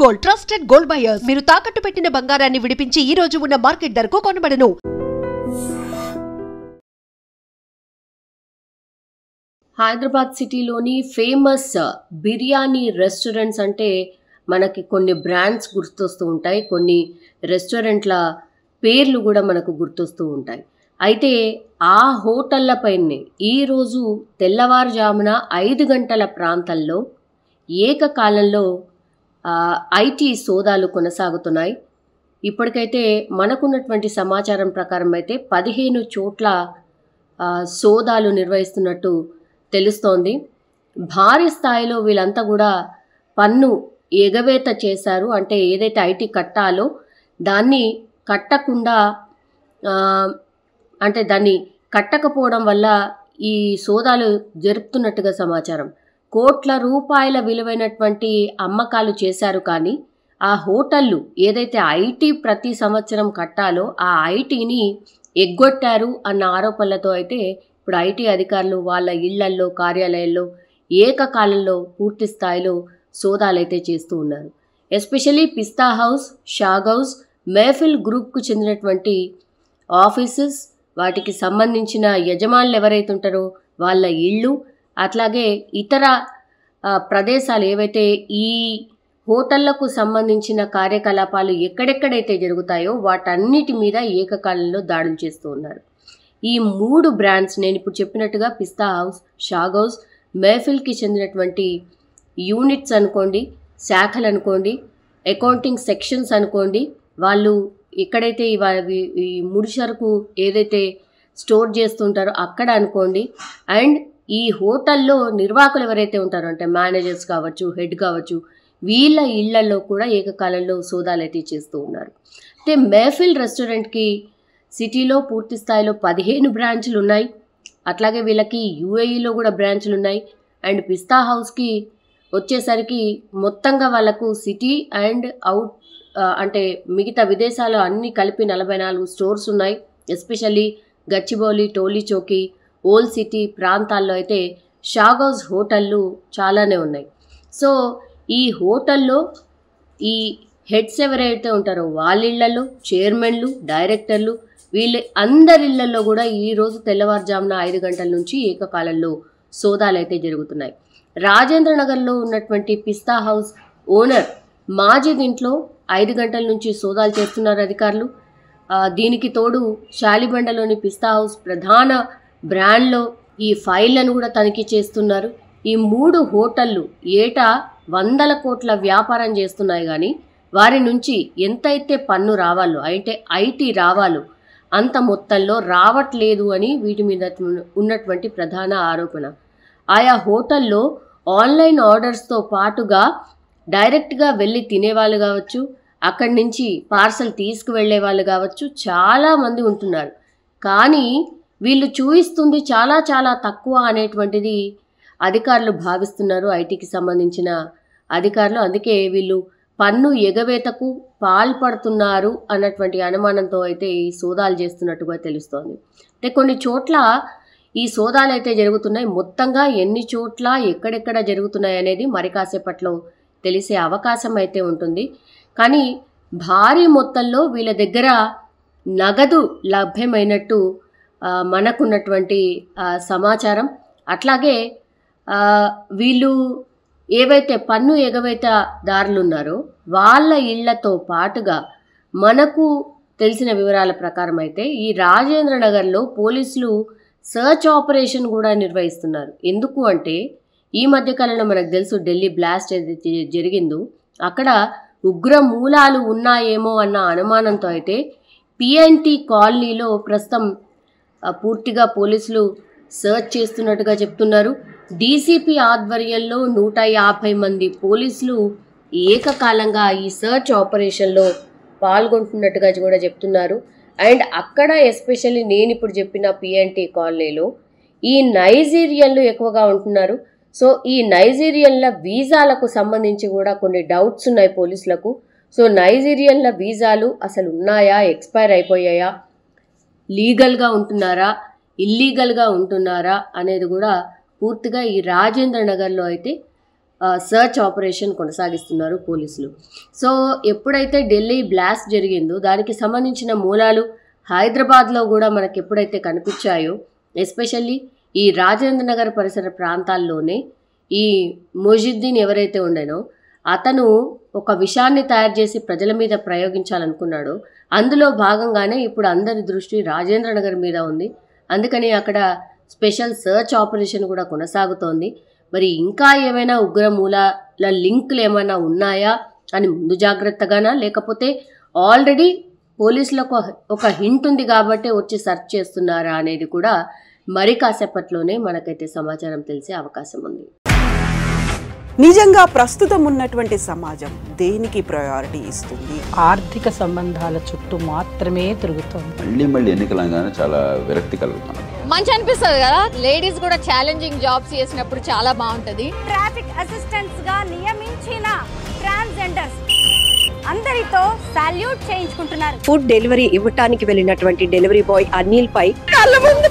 Gold trusted gold buyers మీరు తాకట్టు పెట్టిన బంగారాన్ని విడిపించి ఈ రోజు ఉన్న మార్కెట్ ధరకు కొనబడను. హైదరాబాద్ సిటీలోని ఫేమస్ బిర్యానీ రెస్టారెంట్స్ అంటే మనకి కొన్ని బ్రాండ్స్ గుర్తొస్తూ ఉంటాయి, కొన్ని రెస్టారెంట్ల పేర్లు కూడా మనకు గుర్తొస్తూ ఉంటాయి. అయితే ఆ హోటళ్లపైనే ఈరోజు తెల్లవారుజామున 5 గంటల ప్రాంతంలో ఏకకాలంలో ఐటీ సోదాలు కొనసాగుతున్నాయి. ఇప్పటికైతే మనకున్నటువంటి సమాచారం ప్రకారం అయితే 15 చోట్ల సోదాలు నిర్వహిస్తున్నట్టు తెలుస్తోంది. భారీ స్థాయిలో వీళ్ళంతా కూడా పన్ను ఎగవేత చేశారు. అంటే ఏదైతే ఐటీ కట్టాలో దాన్ని కట్టకుండా అంటే దాన్ని కట్టకపోవడం వల్ల ఈ సోదాలు జరుపుతున్నట్టుగా సమాచారం. కోట్ల రూపాయల విలువైనటువంటి అమ్మకాలు చేశారు. కానీ ఆ హోటళ్ళు ఏదైతే ఐటీ ప్రతి సంవత్సరం కట్టాలో ఆ ఐటీని ఎగ్గొట్టారు అన్న ఆరోపణలతో అయితే ఇప్పుడు ఐటీ అధికారులు వాళ్ళ ఇళ్లల్లో కార్యాలయాల్లో ఏకకాలంలో పూర్తి స్థాయిలో సోదాలైతే చేస్తూ ఉన్నారు. ఎస్పెషల్లీ పిస్తా హౌస్, షాగ్ హౌస్, మెహఫిల్ గ్రూప్కు చెందినటువంటి ఆఫీసెస్, వాటికి సంబంధించిన యజమానులు ఎవరైతే ఉంటారో వాళ్ళ ఇళ్ళు, అట్లాగే ఇతర ప్రదేశాలు ఏవైతే ఈ హోటళ్లకు సంబంధించిన కార్యకలాపాలు ఎక్కడెక్కడైతే జరుగుతాయో వాటన్నిటి మీద ఏకకాలంలో దాడులు చేస్తూ ఉన్నారు. ఈ 3 బ్రాండ్స్ నేను ఇప్పుడు చెప్పినట్టుగా పిస్తా హౌస్, షాగ్ హౌస్, మెహఫిల్కి చెందినటువంటి యూనిట్స్ అనుకోండి, శాఖలు అనుకోండి, అకౌంటింగ్ సెక్షన్స్ అనుకోండి, వాళ్ళు ఎక్కడైతే ఈ ముడి సరుకు ఏదైతే స్టోర్ చేస్తుంటారో అక్కడ అనుకోండి, అండ్ ఈ హోటల్లో నిర్వాహకులు ఎవరైతే ఉంటారో అంటే మేనేజర్స్ కావచ్చు, హెడ్ కావచ్చు, వీళ్ళ ఇళ్లలో కూడా ఏకకాలంలో సోదాలు అయితే చేస్తూ ఉన్నారు. అయితే మెహఫిల్ రెస్టారెంట్కి సిటీలో పూర్తి స్థాయిలో 15 బ్రాంచ్లు ఉన్నాయి. అట్లాగే వీళ్ళకి యూఏఈలో కూడా బ్రాంచ్లు ఉన్నాయి. అండ్ పిస్తా హౌస్కి వచ్చేసరికి మొత్తంగా వాళ్ళకు సిటీ అండ్ అవుట్ అంటే మిగతా విదేశాలు అన్నీ కలిపి 44 స్టోర్స్ ఉన్నాయి. Especially Gachibowli, Toli Chowki, old city ప్రాంతాల్లో అయితే షాగ్ హౌస్ హోటళ్ళు చాలానే ఉన్నాయి. సో ఈ హోటల్లో ఈ హెడ్స్ ఎవరైతే ఉంటారో వాళ్ళ ఇళ్లలో చైర్మన్లు, డైరెక్టర్లు, వీళ్ళ అందరి ఇళ్లలో కూడా ఈరోజు తెల్లవారుజామున 5 గంటల నుంచి ఏకకాలంలో సోదాలు అయితే జరుగుతున్నాయి. రాజేంద్ర నగర్లో ఉన్నటువంటి పిస్తా హౌస్ ఓనర్ మాజిద్ ఇంట్లో 5 గంటల నుంచి సోదాలు చేస్తున్నారు అధికారులు. దీనికి తోడు శాలిబండలోని పిస్తా హౌస్ ప్రధాన బ్రాండ్లో ఈ ఫైళ్లను కూడా తనిఖీ చేస్తున్నారు. ఈ 3 హోటళ్ళు ఏటా 100 కోట్ల వ్యాపారం చేస్తున్నాయి. కానీ వారి నుంచి ఎంతైతే పన్ను రావాలో అంటే ఐటీ రావాలో అంత మొత్తంలో రావట్లేదు అని వీటి మీద ఉన్నటువంటి ప్రధాన ఆరోపణ. ఆయా హోటల్లో ఆన్లైన్ ఆర్డర్స్తో పాటుగా డైరెక్ట్గా వెళ్ళి తినేవాళ్ళు కావచ్చు, అక్కడి నుంచి పార్సల్ తీసుకువెళ్ళే వాళ్ళు కావచ్చు, చాలామంది ఉంటున్నారు. కానీ వీళ్ళు చూయిస్తుంది చాలా చాలా తక్కువ అనేటువంటిది అధికారులు భావిస్తున్నారు, ఐటీకి సంబంధించిన అధికారులు. అందుకే వీళ్ళు పన్ను ఎగవేతకు పాల్పడుతున్నారు అన్నటువంటి అనుమానంతో అయితే ఈ సోదాలు చేస్తున్నట్టుగా తెలుస్తోంది. అంటే కొన్ని చోట్ల ఈ సోదాలు అయితే జరుగుతున్నాయి. మొత్తంగా ఎన్ని చోట్ల ఎక్కడెక్కడ జరుగుతున్నాయి అనేది మరి కాసేపట్లో తెలిసే అవకాశం అయితే ఉంటుంది. కానీ భారీ మొత్తంలో వీళ్ళ దగ్గర నగదు లభ్యమైనట్టు మనకున్నటువంటి సమాచారం. అట్లాగే వీళ్ళు ఏవైతే పన్ను ఎగవేతదారులు ఉన్నారో వాళ్ళ ఇళ్లతో పాటుగా మనకు తెలిసిన వివరాల ప్రకారం అయితే ఈ రాజేంద్ర నగర్లో పోలీసులు సర్చ్ ఆపరేషన్ కూడా నిర్వహిస్తున్నారు. ఎందుకు అంటే ఈ మధ్యకాలంలో మనకు తెలుసు ఢిల్లీ బ్లాస్ట్ ఏదైతే జరిగిందో అక్కడ ఉగ్ర మూలాలు ఉన్నాయేమో అన్న అనుమానంతో అయితే పిఎన్టీ కాలనీలో ప్రస్తుతం పూర్తిగా పోలీసులు సర్చ్ చేస్తున్నట్టుగా చెప్తున్నారు. డీసీపీ ఆధ్వర్యంలో 150 మంది పోలీసులు ఏకకాలంగా ఈ సర్చ్ ఆపరేషన్లో పాల్గొంటున్నట్టుగా కూడా చెప్తున్నారు. అండ్ అక్కడ ఎస్పెషల్లీ నేను ఇప్పుడు చెప్పిన పిఎన్టీ కాలనీలో ఈ నైజీరియన్లు ఎక్కువగా ఉంటున్నారు. సో ఈ నైజీరియన్ల వీసాలకు సంబంధించి కూడా కొన్ని డౌట్స్ ఉన్నాయి పోలీసులకు. సో నైజీరియన్ల వీసాలు అసలు ఉన్నాయా, ఎక్స్పైర్ అయిపోయాయా, లీగల్గా ఉంటున్నారా, ఇల్లీగల్గా ఉంటున్నారా అనేది కూడా పూర్తిగా ఈ రాజేంద్ర నగర్లో అయితే సర్చ్ ఆపరేషన్ కొనసాగిస్తున్నారు పోలీసులు. సో ఎప్పుడైతే ఢిల్లీ బ్లాస్ట్ జరిగిందో దానికి సంబంధించిన మూలాలు హైదరాబాద్లో కూడా మనకి ఎప్పుడైతే కనిపించాయో, ఎస్పెషల్లీ ఈ రాజేంద్ర నగర్ పరిసర ప్రాంతాల్లోనే ఈ మొజిద్దీన్ ఎవరైతే ఉండేనో అతను ఒక విషాన్ని తయారు చేసి ప్రజల మీద ప్రయోగించాలనుకున్నాడో అందులో భాగంగానే ఇప్పుడు అందరి దృష్టి రాజేంద్ర నగర్ మీద ఉంది. అందుకని అక్కడ స్పెషల్ సర్చ్ ఆపరేషన్ కూడా కొనసాగుతోంది. మరి ఇంకా ఏమైనా ఉగ్రమూలాల లింకులు ఏమైనా ఉన్నాయా అని ముందు జాగ్రత్తగానా, లేకపోతే ఆల్రెడీ పోలీసులకు ఒక హింట్ ఉంది కాబట్టి వచ్చి సెర్చ్ చేస్తున్నారా అనేది కూడా మరి కాసేపట్లోనే మనకైతే సమాచారం తెలిసే అవకాశం ఉంది. నిజంగా ప్రస్తుతం ఉన్నటువంటి సమాజం దేనికి ప్రయారిటీ ఇస్తుంది? ఆర్థిక సంబంధాల చుట్టూ మాత్రమే తిరుగుతోంది. మళ్ళీ ఎన్నికలంగానే చాలా విరక్తి కలుగుతున్నాం. మంచి అనిపిస్తుంది కదా, లేడీస్ కూడా ఛాలెంజింగ్ జాబ్స్ చేసినప్పుడు చాలా బాగుంటది. ట్రాఫిక్ అసిస్టెంట్స్ గా నియమించిన ట్రాన్స్జెండర్స్ అందరితో సాల్యూట్ చేయించుకుంటున్నారు. ఫుడ్ డెలివరీ ఇవ్వటానికి వెళ్ళినటువంటి డెలివరీ బాయ్ అనిల్ పై కళ్ళ ముందు